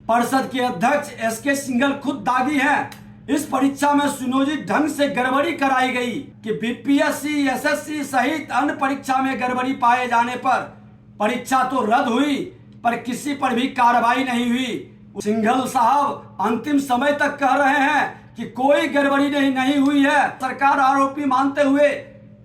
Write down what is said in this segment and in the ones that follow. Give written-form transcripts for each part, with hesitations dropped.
परिषद के अध्यक्ष एसके सिंघल खुद दागी हैं। इस परीक्षा में सुनियोजित ढंग से गड़बड़ी कराई गई कि बीपीएससी, एसएससी सहित अन्य परीक्षा में गड़बड़ी पाए जाने पर परीक्षा तो रद्द हुई पर किसी पर भी कार्रवाई नहीं हुई। सिंघल साहब अंतिम समय तक कह रहे हैं कि कोई गड़बड़ी नहीं हुई है। सरकार आरोपी मानते हुए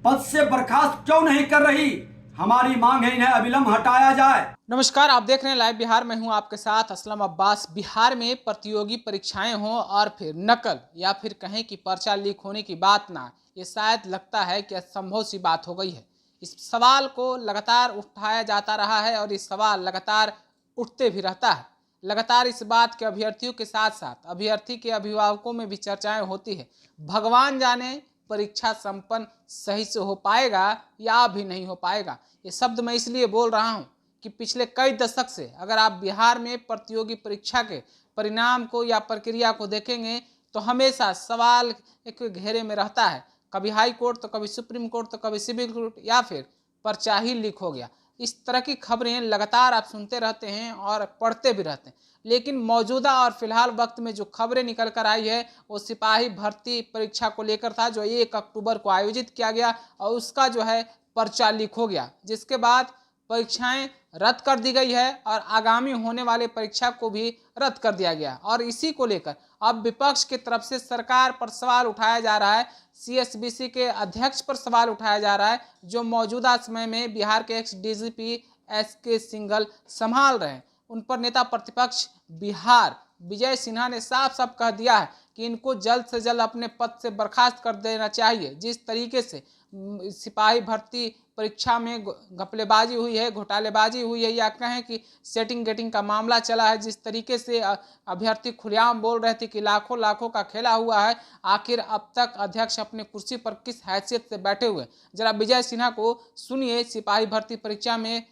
पद से बर्खास्त क्यों नहीं कर रही? हमारी मांग है इन्हें अविलंब हटाया जाए। नमस्कार, आप देख रहे हैं लाइव बिहार में हूं आपके साथ असलम अब्बास। बिहार में प्रतियोगी परीक्षाएं हों और फिर नकल या फिर कहें कि पर्चा लीक होने की बात ना, ये शायद लगता है कि असंभव सी बात हो गई है। इस सवाल को लगातार उठाया जाता रहा है और इस सवाल लगातार उठते भी रहता है। लगातार इस बात के अभ्यर्थियों के साथ साथ अभ्यर्थी के अभिभावकों में भी चर्चाएं होती है। भगवान जाने परीक्षा संपन्न सही से हो पाएगा या भी नहीं हो पाएगा। ये शब्द मैं इसलिए बोल रहा हूँ कि पिछले कई दशक से अगर आप बिहार में प्रतियोगी परीक्षा के परिणाम को या प्रक्रिया को देखेंगे तो हमेशा सवाल एक घेरे में रहता है। कभी हाई कोर्ट तो कभी सुप्रीम कोर्ट तो कभी सिविल कोर्ट या फिर पर्चा ही लीक हो गया। इस तरह की खबरें लगातार आप सुनते रहते हैं और पढ़ते भी रहते हैं। लेकिन मौजूदा और फिलहाल वक्त में जो खबरें निकल कर आई है वो सिपाही भर्ती परीक्षा को लेकर था, जो 1 अक्टूबर को आयोजित किया गया और उसका जो है पर्चा लीक हो गया, जिसके बाद परीक्षाएं रद्द कर दी गई है और आगामी होने वाले परीक्षा को भी रद्द कर दिया गया। और इसी को लेकर अब विपक्ष की तरफ से सरकार पर सवाल उठाया जा रहा है, सीएसबीसी के अध्यक्ष पर सवाल उठाया जा रहा है, जो मौजूदा समय में बिहार के एक्स डीजीपी एसके सिंघल संभाल रहे हैं। उन पर नेता प्रतिपक्ष बिहार विजय सिन्हा ने साफ साफ कह दिया है कि इनको जल्द से जल्द अपने पद से बर्खास्त कर देना चाहिए। जिस तरीके से सिपाही भर्ती परीक्षा में घपलेबाजी हुई है, घोटालेबाजी हुई है या कहें कि सेटिंग गेटिंग का मामला चला है, जिस तरीके से अभ्यर्थी खुलेआम बोल रहे थे कि लाखों लाखों का खेला हुआ है, आखिर अब तक अध्यक्ष अपने कुर्सी पर किस हैसियत से बैठे हुए। जरा विजय सिन्हा को सुनिए, सिपाही भर्ती परीक्षा में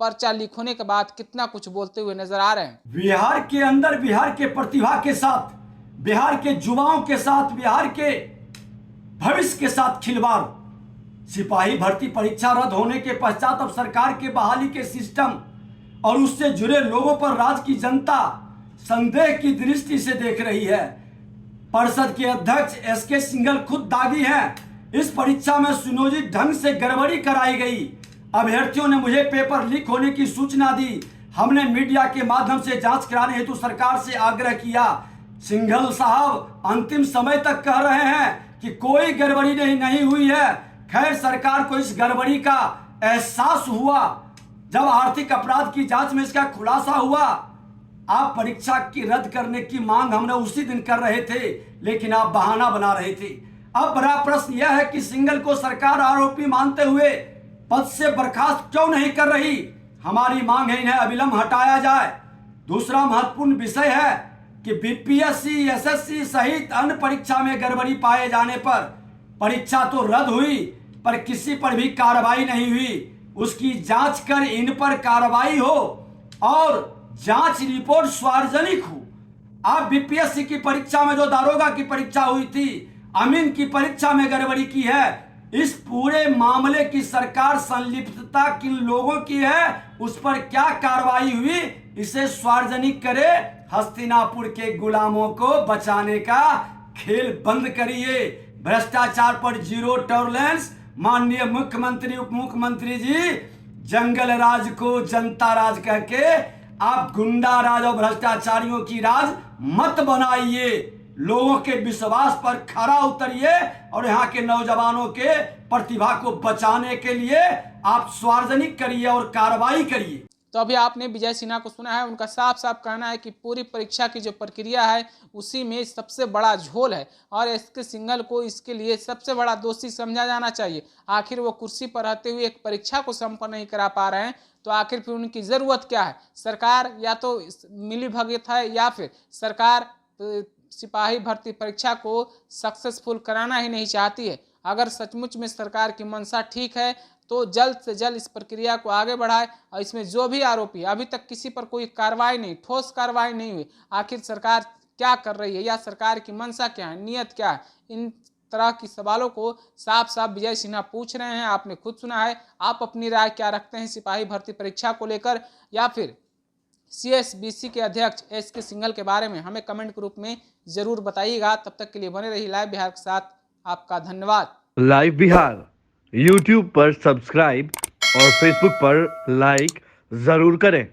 पर्चा लीक होने के बाद कितना कुछ बोलते हुए नजर आ रहे हैं। बिहार के अंदर बिहार के प्रतिभा के साथ, बिहार के युवाओं के साथ, बिहार के भविष्य के साथ खिलवाड़। सिपाही भर्ती परीक्षा रद्द होने के पश्चात अब सरकार के बहाली के सिस्टम और उससे जुड़े लोगों पर राज्य की जनता संदेह की दृष्टि से देख रही है। परिषद के अध्यक्ष एसके सिंघल खुद दागी हैं। इस परीक्षा में सुनियोजित ढंग से गड़बड़ी कराई गई। अभ्यर्थियों ने मुझे पेपर लीक होने की सूचना दी। हमने मीडिया के माध्यम से जांच कराने हेतु सरकार से आग्रह किया। सिंघल साहब अंतिम समय तक कह रहे हैं कि कोई गड़बड़ी नहीं हुई है। खैर, सरकार को इस गड़बड़ी का एहसास हुआ जब आर्थिक अपराध की जांच में इसका खुलासा हुआ। आप परीक्षा की रद्द करने की मांग हमने उसी दिन कर रहे थे, लेकिन आप बहाना बना रहे थे। अब बड़ा प्रश्न यह है कि सिंघल को सरकार आरोपी मानते हुए पद से बर्खास्त क्यों नहीं कर रही? हमारी मांग है इन्हें अविलंब हटाया जाए। दूसरा महत्वपूर्ण विषय है कि बीपीएससी, एसएससी सहित अन्य परीक्षा में गड़बड़ी पाए जाने पर परीक्षा तो रद्द हुई पर किसी पर भी कार्रवाई नहीं हुई। उसकी जांच कर इन पर कार्रवाई हो और जांच रिपोर्ट सार्वजनिक हो। आप बीपीएससी की परीक्षा में जो दारोगा की परीक्षा हुई थी, अमीन की परीक्षा में गड़बड़ी की है। इस पूरे मामले की सरकार संलिप्तता किन लोगों की है, उस पर क्या कार्रवाई हुई, इसे सार्वजनिक करे। हस्तिनापुर के गुलामों को बचाने का खेल बंद करिए। भ्रष्टाचार पर जीरो टॉलरेंस। माननीय मुख्यमंत्री, उप मुख्यमंत्री जी, जंगल राज को जनता राज करके आप गुंडा राज और भ्रष्टाचारियों की राज मत बनाइए। लोगों के विश्वास पर खरा उतरिए और यहाँ के नौजवानों के प्रतिभा को बचाने के लिए आप सार्वजनिक करिए और कार्रवाई करिए। तो अभी आपने विजय सिन्हा को सुना है। उनका साफ साफ कहना है कि पूरी परीक्षा की जो प्रक्रिया है उसी में सबसे बड़ा झोल है और एसके सिंघल को इसके लिए सबसे बड़ा दोषी समझा जाना चाहिए। आखिर वो कुर्सी पर रहते हुए एक परीक्षा को संपन्न नहीं करा पा रहे हैं, तो आखिर फिर उनकी ज़रूरत क्या है? सरकार या तो मिली भगत है या फिर सरकार सिपाही भर्ती परीक्षा को सक्सेसफुल कराना ही नहीं चाहती है। अगर सचमुच में सरकार की मंशा ठीक है तो जल्द से जल्द इस प्रक्रिया को आगे बढ़ाए और इसमें जो भी आरोपी, अभी तक किसी पर कोई कार्रवाई नहीं, ठोस कार्रवाई नहीं हुई, आखिर सरकार क्या कर रही है या सरकार की मंशा क्या है, नियत क्या है? इन तरह की सवालों को साफ साफ विजय सिन्हा पूछ रहे हैं। आपने खुद सुना है। आप अपनी राय क्या रखते हैं सिपाही भर्ती परीक्षा को लेकर, या फिर CSBC के अध्यक्ष SK सिंघल के बारे में हमें कमेंट के रूप में जरूर बताइएगा। तब तक के लिए बने रहिए लाइव बिहार के साथ। आपका धन्यवाद। लाइव बिहार यूट्यूब पर सब्सक्राइब और फेसबुक पर लाइक जरूर करें।